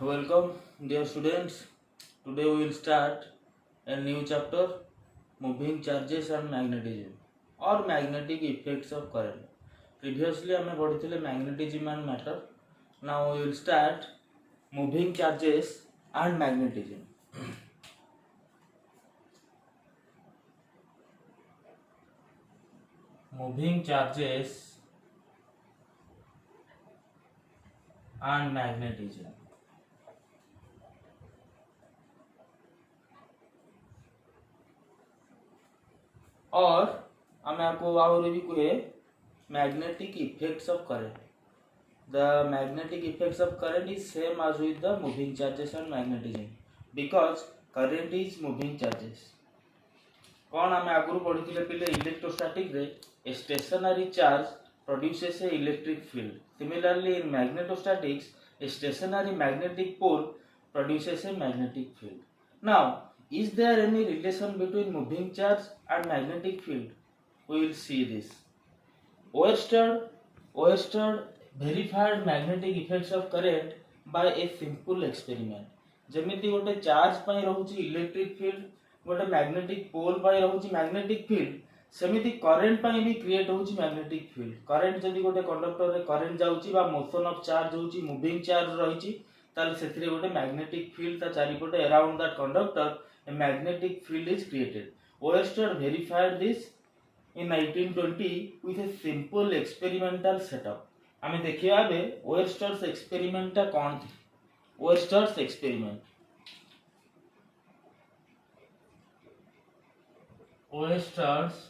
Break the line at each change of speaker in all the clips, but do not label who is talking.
Welcome, dear students. Today we will start a new chapter, moving charges and magnetism or magnetic effects of current. Previously, we studied magnetism and matter. Now we will start moving charges and magnetism. Moving charges and magnetism. और आम आपको आहरी भी कहे magnetic effects of current. The magnetic effects of current is same as with the moving charges and magnetism because current is moving charges. कौन आम आगु पढ़ी पिले इलेक्ट्रोस्टैटिक रे a stationary charge produces a electric field. Similarly, in magnetostatics, a stationary magnetic pole produces a magnetic field. Now, is there any relation between moving charge and magnetic field? We will see this. Oersted verified magnetic effects of current by a simple experiment. जेमिति गोटे charge पाई रहउची electric field गोटे magnetic pole पाई रहउची magnetic field सेमिति current पाई भी create होउची magnetic field. Current जदि गोटे conductor रे current जाउची बा motion of charge होउची मूविंग चार्ज रहिची ताले सेथिरे गोटे मैग्नेटिक फील्ड ता चारिपटे around that conductor a magnetic field is created. Oersted verified this in 1920 with a simple experimental setup. हमें देखिए आबे Oersted's experiment ता कौन थी. Oersted's experiment. Oersted's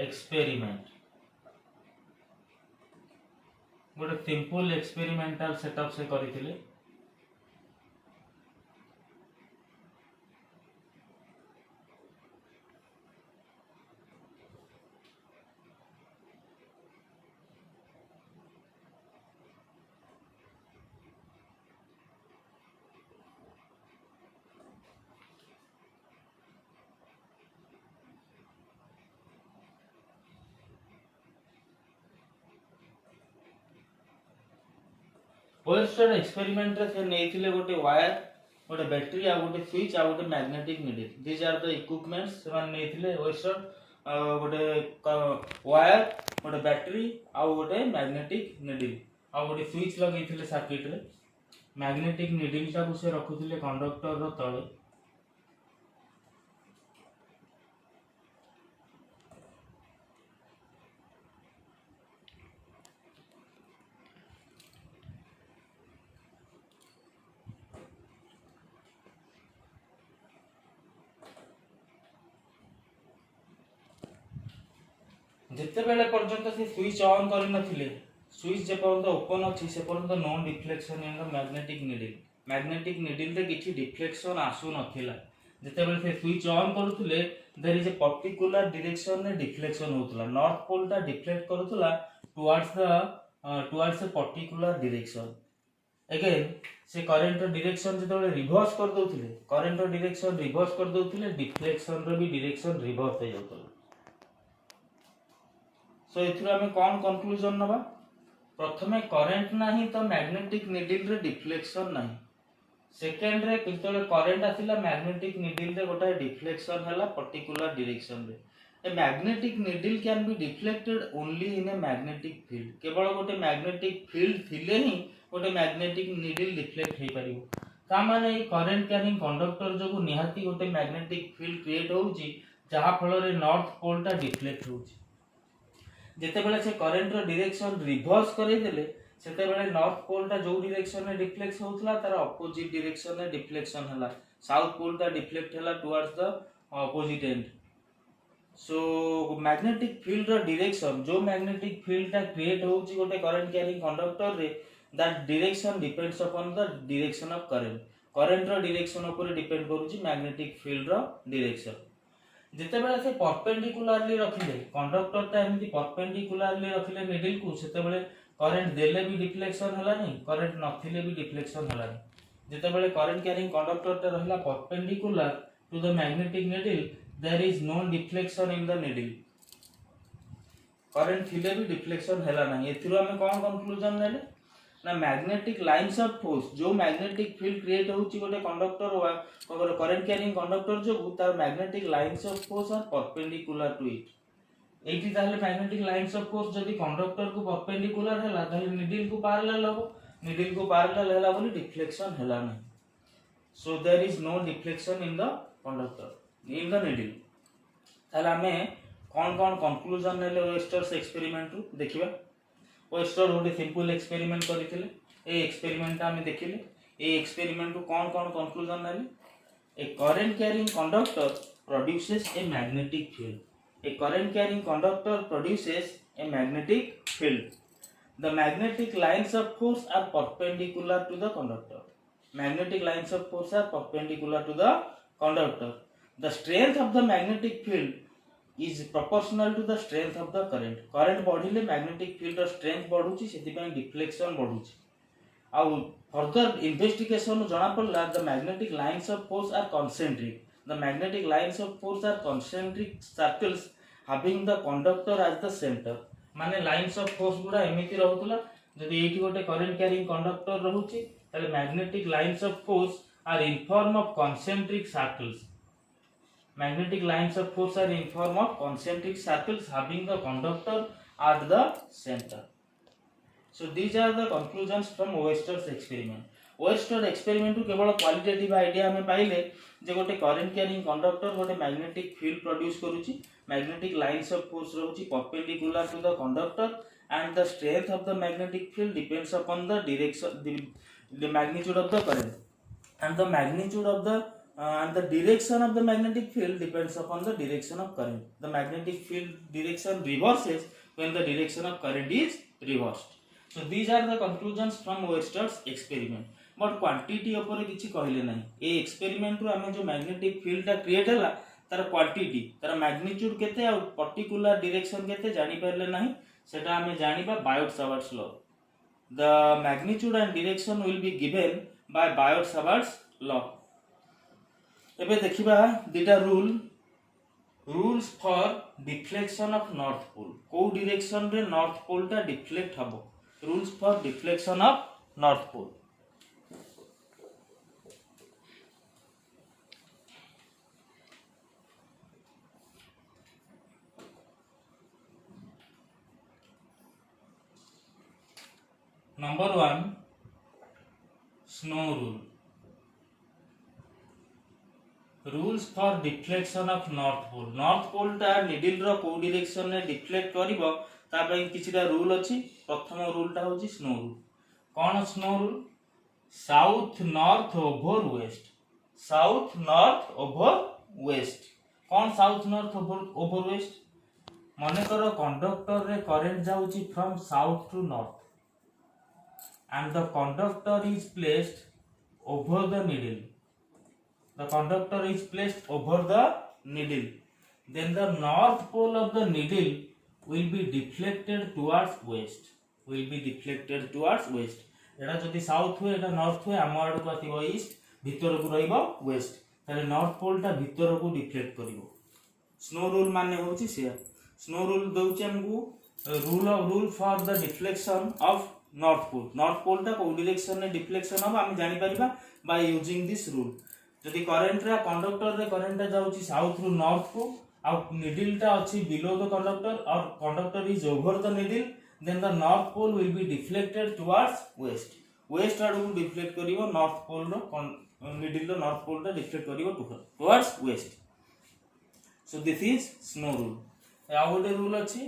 experiment. गोटे सिंपल एक्सपेरिमेंटल सेटअप से करिथिले. ओएरस्टेड एक्सपेरिमेंट रे से नेथिले गोटे वायर गोटे बैटरी आ गोटे स्विच आ गोटे magnetic needle. These are the equipments से मान नेथिले ओएरस्टेड गोटे वायर गोटे बैटरी आ गोटे मैग्नेटिक नीडल आ गोटे स्विच लगैथिले सर्किट रे. मैग्नेटिक नीडल ता को से रखुथिले कंडक्टर रो तळे. जिते बेले पर्यंत से स्विच ऑन करि नथिले स्विच जे पर्यंत ओपन अछि से पर्यंत no deflection in the magnetic needle. Magnetic needle रे किछि डिफ्लेक्शन आसु नथिला. जिते बेले से स्विच ऑन करूथले there is a particular direction रे डिफ्लेक्शन होतला. नॉर्थ पोल ता डिफ्लेक्ट करूथला towards a particular direction. Again से करंट डायरेक्शन जते रिवर्स कर दोथले करंट डायरेक्शन रिवर्स कर दोथले डिफ्लेक्शन रो भी डायरेक्शन रिवर्स हो जाउतला. सो एथुरा में कौन कंक्लूजन नबा. प्रथमे करंट नाही तो मैग्नेटिक नीडल रे डिफ्लेक्शन नाही. सेकंड रे कितले करंट आसिला मैग्नेटिक नीडल रे गोटा डिफ्लेक्शन हला पर्टिकुलर डायरेक्शन रे. A magnetic needle can be deflected only in A magnetic field. केवल गोटे मैग्नेटिक फील्ड थिले ही गोटे मैग्नेटिक नीडल डिफ्लेक्ट हे परिबो. ता माने ए करंट कैरिंग कंडक्टर जो निहाती गोटे मैग्नेटिक फील्ड क्रिएट होउची जहा फल रे नॉर्थ पोल ता डिफ्लेक्ट होउची. जेते बेले से करंट रो डायरेक्शन रिवर्स करै देले सेते बेले नॉर्थ पोल ता जो डायरेक्शन रे डिफ्लेक्ट होउतला तार अपोजिट डायरेक्शन रे डिफ्लेक्शन हला. साउथ पोल ता डिफ्लेक्ट हला towards the opposite end. So magnetic field रो डायरेक्शन जो मैग्नेटिक फील्ड ता क्रिएट होउची गोटे करंट कैरिंग कंडक्टर रे that direction depends upon the direction of current. Current रो डायरेक्शन ऊपर डिपेंड करूची मैग्नेटिक फील्ड रो डायरेक्शन. जिते बेले से परपेंडिकुलरली रखिले कंडक्टर ता एमती परपेंडिकुलरली रखिले नीडल को सेते बेले करंट देले भी डिफ्लेक्शन हला नहीं करंट नथिले भी डिफ्लेक्शन हला नहीं. जिते बेले करंट कैरिंग कंडक्टर ता रहला perpendicular to the magnetic needle there is no deflection in the needle. Current थिले भी डिफ्लेक्शन हैला नहीं एथिरो हमें कोन कंक्लूजन नेले ना मैग्नेटिक लाइंस ऑफ फोर्स जो मैग्नेटिक फील्ड क्रिएट होउची गोटे कंडक्टर वा गोटे करंट कैरिंग कंडक्टर जो तार magnetic lines of force are perpendicular to it एठी ताले मैग्नेटिक लाइंस ऑफ फोर्स जदी कंडक्टर को परपेंडिकुलर हैला ताले नीडल को पैरेलल हो नीडल को पैरेलल हैला बोली डिफ्लेक्शन हैला नहीं so there is no deflection in the conductor in the needle ताले हमें कौन कंक्लूजन नेले वेस्टर्स एक्सपेरिमेंट रु देखिबा वेस्टर गोटे सिंपल एक्सपेरिमेंट करथिले ए एक्सपेरिमेंट हमें देखिले ए एक्सपेरिमेंट रु कौन कंक्लूजन नेले a current carrying conductor produces a magnetic field a current carrying conductor produces a magnetic field the magnetic lines of force are perpendicular to the conductor magnetic lines of force are perpendicular to the conductor the strength of the magnetic field is proportional to the strength of the current बढ़िले magnetic field ର strength बढ़ुची सेति ପାଇଁ deflection बढ़ुची ଆଉ further investigation जणा पड़ला the magnetic lines of force are concentric the magnetic lines of force are concentric circles having the conductor as the center माने lines of force गुडा एमिति रहउतला जदी एठी गोटे करंट कैरिंग कंडक्टर रहउची ताले magnetic lines of force are in form of concentric circles magnetic lines of force are in form of concentric circles having the conductor at the center so these are the conclusions from Wester's experiment Wester experiment to केवल qualitative idea हमें पाइले जे गोटे current carrying conductor गोटे magnetic field produce करूची magnetic lines of force रहउची perpendicular to the conductor and the strength of the magnetic field depends upon the direction the magnitude of the current and the magnitude of the and the direction of the magnetic field depends upon the direction of current the magnetic field direction reverses when the direction of current is reversed so these are the conclusions from Wester's experiment but quantity ऊपर किछि कहले नाही ए experiment रो हमें जो magnetic field ता create हला तार quantity तार मैग्नीट्यूड केते आ पर्टिकुलर डायरेक्शन केते जानि परले नाही सेटा हमें जानिबा Biot Savart's law the magnitude and direction will be given by Biot Savart's law एबे देखिबा दिटा rules for deflection of north pole को डायरेक्शन रे नॉर्थ पोल ता डिफ्लेक्ट हबो rules for deflection of north pole Number 1 Snow rule rules for deflection of north pole ता needle रो को direction रे डिफ्लेक्ट करिवो ता पई किछिटा रूल अछि प्रथम रूल ता होछि स्नो रूल कोन snow rule south north over west कोन साउथ नॉर्थ ओवर वेस्ट माने करो कंडक्टर रे करंट जाउछि from south to north and the conductor is placed over the needle then the north pole of the needle will be deflected towards west एटा जदी south हुए एटा north हुए हम आड़ को आतिबो ईस्ट भीतर को रहइबो वेस्ट ताले नॉर्थ पोल ता भीतर को डिफ्लेक्ट करिवो स्नो रूल माने होची से स्नो रूल दउची हमकु rule for the deflection of north pole ता को डायरेक्शन ने डिफ्लेक्शन हम जानि परिबा बाय यूजिंग दिस रूल जदी करंट रा कंडक्टर रे करंट जाउची साउथ रु नॉर्थ को आ नीडल ता अछि बिलो द कंडक्टर और conductor is over the needle then the north pole will be deflected towards west आड़ को डिफ्लेक्ट करिवो नॉर्थ पोल रो नीडल रो नॉर्थ पोल ता डिफ्लेक्ट करिवो towards west so this is snow rule आ गोटे रूल अछि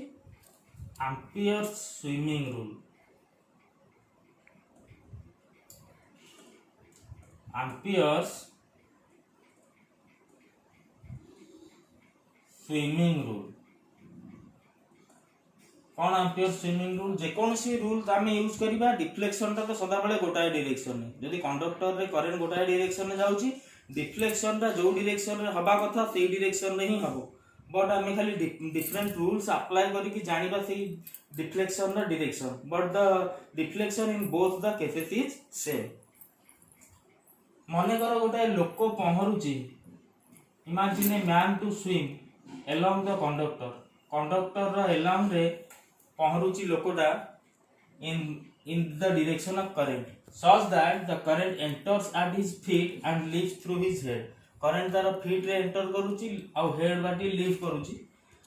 Ampere's swimming rule Ampere's swimming rule कौन एम्पियर स्विमिंग रूल जे कौन सी रूल आमे यूज करिबा डिफ्लेक्शन ता तो सदा बेले गोटाय डायरेक्शन ने जदी कंडक्टर रे करंट गोटाय डायरेक्शन ने जाउची डिफ्लेक्शन ता जो डायरेक्शन रे हबा कथा सेही डायरेक्शन रे ही हबो बट आमे खाली डिफरेंट रूल्स अप्लाई करी कि जानिबा सेही डिफ्लेक्शन रा direction but the deflection in both the cases is same मने करो गोटे लोक पहरुची imagine a man to swim along the conductor रो अलोंग रे पहरुची लोकटा in the direction of current such that the current enters at his feet and leaves through his head. current तार feet रे enter करूची आ head बाटी leave करूची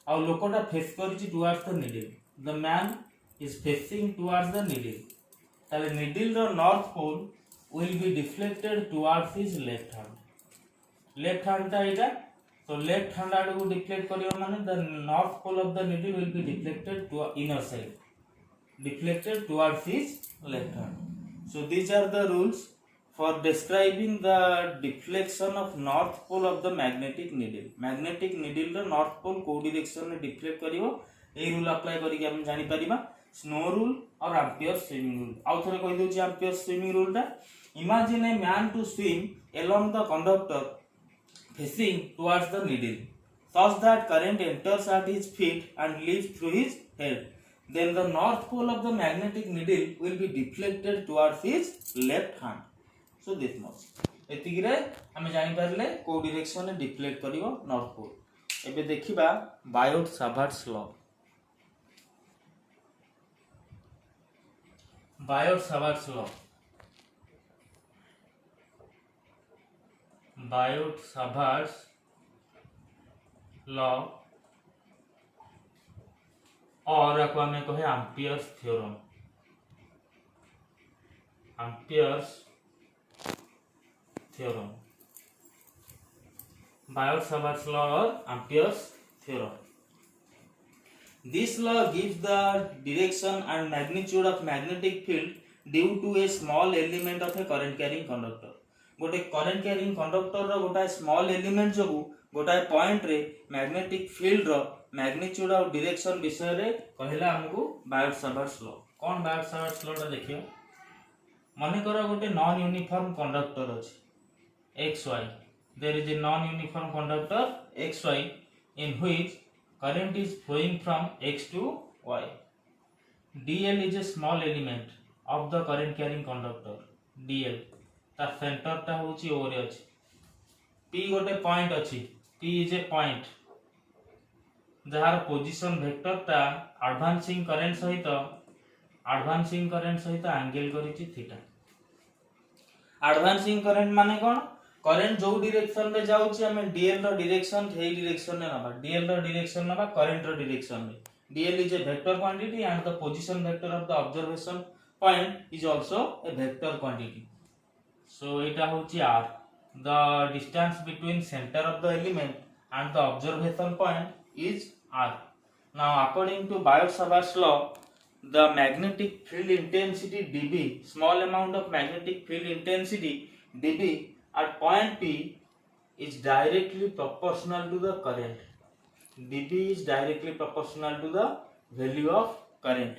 आ लोकटा face करूची towards the needle. the man is facing towards the needle. ताले needle row north pole will be deflected towards his left hand. left hand ता एटा तो left hand आडू को deflect करियो माने the north pole of the needle will be deflected to inner side, deflected towards his left hand. So these are the rules for describing the deflection of north pole of the magnetic needle. magnetic needle ର north pole को direction रे deflect करियो ए rule apply करी के हम जानि परिबा snow rule और ampere swimming rule. आउ थरे कहि दोची ampere swimming rule टा. imagine a man to swim along the conductor facing towards the needle such that current enters at his feet and leaves through his head. Then the north pole of the magnetic needle will be deflected towards his left hand. So this much. एतिगिरे हमें जानि परले को direction रे deflect करिवो north pole. एबे देखिबा Biot Savart's law. Biot Savart's law. Biot Savart's law और आपको हमें कहे Ampere's theorem. Ampere's theorem, Biot Savart's law और Ampere's theorem. This law gives the direction and magnitude of magnetic field due to a small element of a current carrying conductor. गोटे current carrying conductor रो गोटा small element जोगु गोटा point रे magnetic field रो magnitude और direction विषय रे कहला हमको बायोट-साभार्ट्स law. कोन बायोट-साभार्ट्स law टा देखियो. माने करो गोटे नॉन यूनिफॉर्म कंडक्टर अछि xy. there is a non uniform conductor xy in which current is flowing from x to y. dl is a small element of the current carrying conductor. dl ता centre टा होची o रे अछि. p गोटे point अछि. p is a point जहार position vector ता advancing current सहित एंगल करिछि थीटा. एडवांसिंग करंट माने कोन. करंट जो डायरेक्शन रे जाउछि हमें dl रो डायरेक्शन हे डायरेक्शन रे नबा. dl रो डायरेक्शन नबा करंट रो डायरेक्शन रे. dl is a vector quantity and the position vector of the observation point is also a vector quantity. So eta hochi r. the distance between center of the element and the observation point is r. Now according to Biot-Savart's law, the magnetic field intensity dB, small amount of magnetic field intensity dB at point P is directly proportional to the current. dB is directly proportional to the value of current.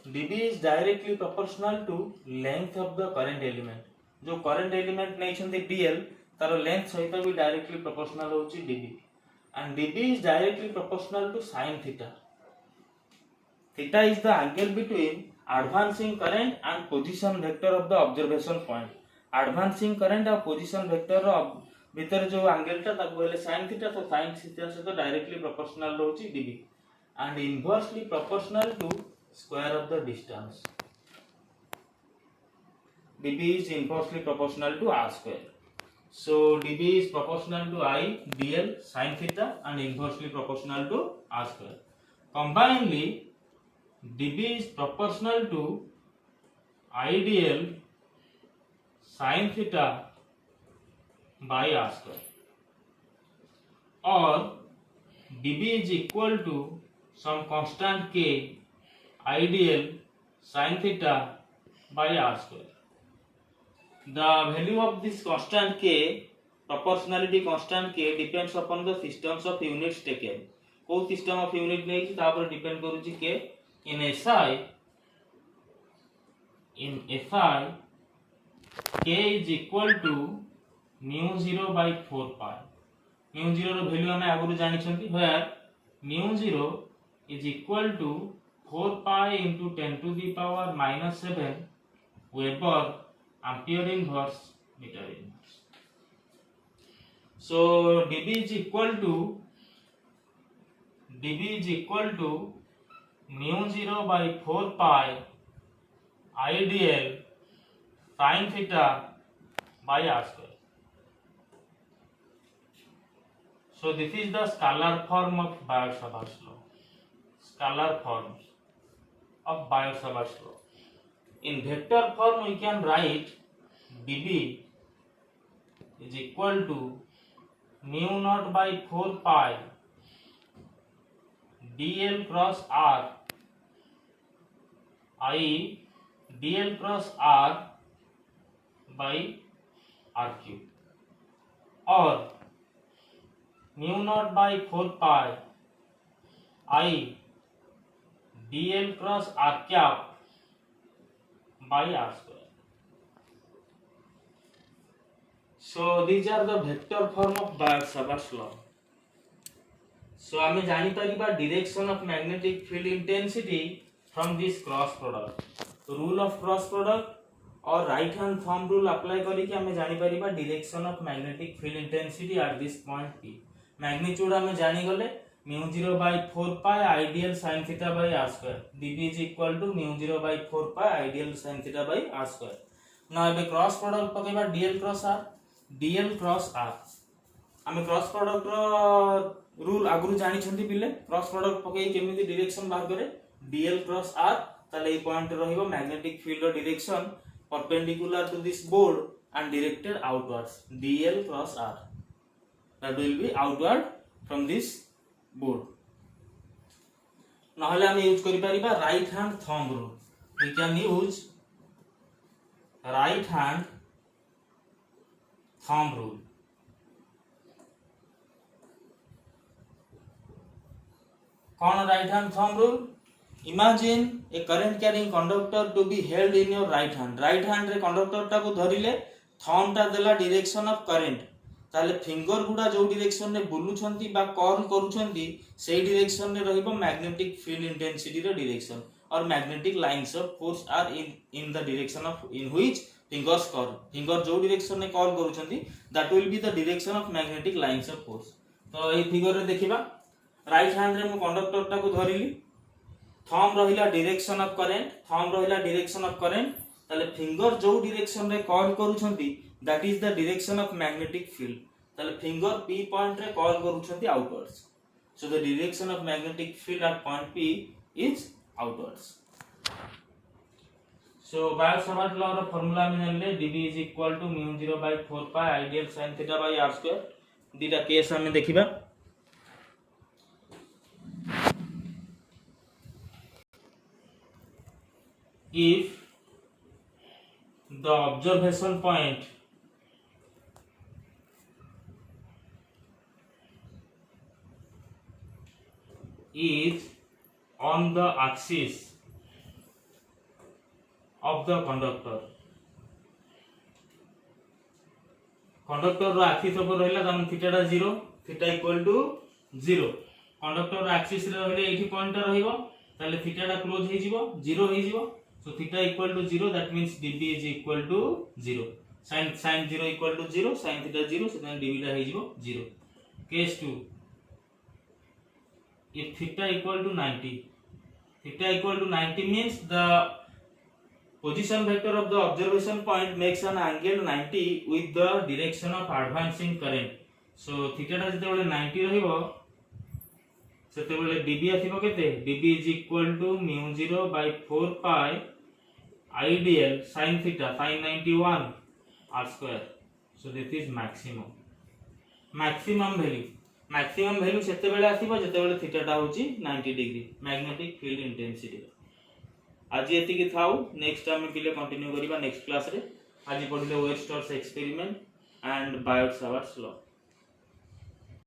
dB is directly proportional to length of the current element. जो current element नहीं छंदे dl तारो length सहित भी directly proportional होची dB. And dB is directly proportional to sin theta. Theta is the angle between advancing current and position vector of the observation point. Advancing current और position vector रो भीतर जो angle टा ताको बोले sin theta. तो sin theta से तो directly proportional होची dB and inversely proportional to square of the distance. dB is inversely proportional to r square. So dB is proportional to I dl sin theta and inversely proportional to r square. Combinedly, dB is proportional to I dl sin theta by r square, or dB is equal to some constant k I dl sin theta by r square. The value of this constant k, proportionality constant k, depends upon the systems of units taken. को system of unit नहीं कि तापर depend करूची k. In SI k is equal to mu 0 by 4 pi. mu 0 row value हमें आगुरु जानि छंती. where mu 0 is equal to 4 pi into 10 to the power minus 7 Weber ampere inverse meter inverse. So dB is equal to mu 0 by 4 pi IDL sin theta by r square. So this is the scalar form of Biot-Savart's law. Scalar forms of Biot-Savart's law. In vector form we can write dB is equal to mu naught by 4 pi dl cross r I dl cross r by r cube or mu naught by 4 pi I dl cross r cap by r square. So these are the vector form of Biot-Savart's law. So आमे जानी परिबा direction of magnetic field intensity from this cross product. So rule of cross product और right hand thumb rule apply करी कि आमे जानी परिबा direction of magnetic field intensity at this point P. Magnitude आमे जानी गले mu 0 by 4 pi ideal sin theta by r square. dB is equal to mu 0 by 4 pi ideal sin theta by r square. Now एबे cross product पकेबा dl cross r. dl cross r आमे cross product रो rule आगुरु जानी छंती पिले cross product पके केमिति direction बाहर करे dl cross r ताले a point रहिबो मैग्नेटिक फील्ड रो direction perpendicular to this board and directed outwards dl cross r that will be outward from this board. नहले हम यूज करि परिबा right hand thumb rule. we can use right hand thumb rule. कौन right hand thumb rule? Imagine a current carrying conductor to be held in your right hand. Right hand रे conductor टा को धरिले thumb टा देला direction of current ताले finger गुडा जो डायरेक्शन रे बुलु छंती बा कर्ल करू छंती सेही डायरेक्शन रे रहिबो मैग्नेटिक फील्ड इंटेंसिटी रो डायरेक्शन और magnetic lines of force are in the direction of in which fingers curl. Finger जो डायरेक्शन रे कर्ल करू छंती that will be the direction of magnetic lines of force. तो a figure रे देखिबा right hand रे मु कंडक्टर टा को धरिली थंब रहिला डायरेक्शन ऑफ करंट थंब रहिला डायरेक्शन ऑफ करंट ताले फिंगर जो डायरेक्शन रे कर्ल करू छंती that is the direction of magnetic field ताले फिंगर p पॉइंट रे कर्ल करू छंती outwards. So the direction of magnetic field at point p is outwards. So Biot Savart law रो फार्मूला में जानले dB is equal to mu 0 by 4 pi ideal sin theta by r square. दीटा case हमें देखिबा. If the observation point is on the axis of the conductor row axis ऊपर रहला तमन theta टा 0 थीटा इक्वल टू 0 कंडक्टर रो axis रे रहले एठी पॉइंट रहइबो ताले थीटा टा क्लोज हे जिवो 0 हे जिवो. So theta equal to 0 that means dB is equal to 0. Sin 0 equal to 0 sin theta 0 so then dB टा हे जिवो 0. Case 2 if theta equal to 90 means the position vector of the observation point makes an angle 90 with the direction of advancing current. So theta टा जते बेले 90 रहिबो सेते बेले dB आसीबो केते dB is equal to mu 0 by 4 pi ideal sin theta sin 91 r square. So this is maximum value सेते बेले आसीबो जते बेले थीटा टा होची 90 डिग्री मैग्नेटिक फील्ड इंटेंसिटी. आज एति की थाउ नेक्स्ट टाइम में पिले कंटिन्यू करिबा नेक्स्ट क्लास रे. आज पढिले Wester's experiment and Biot Savart's law.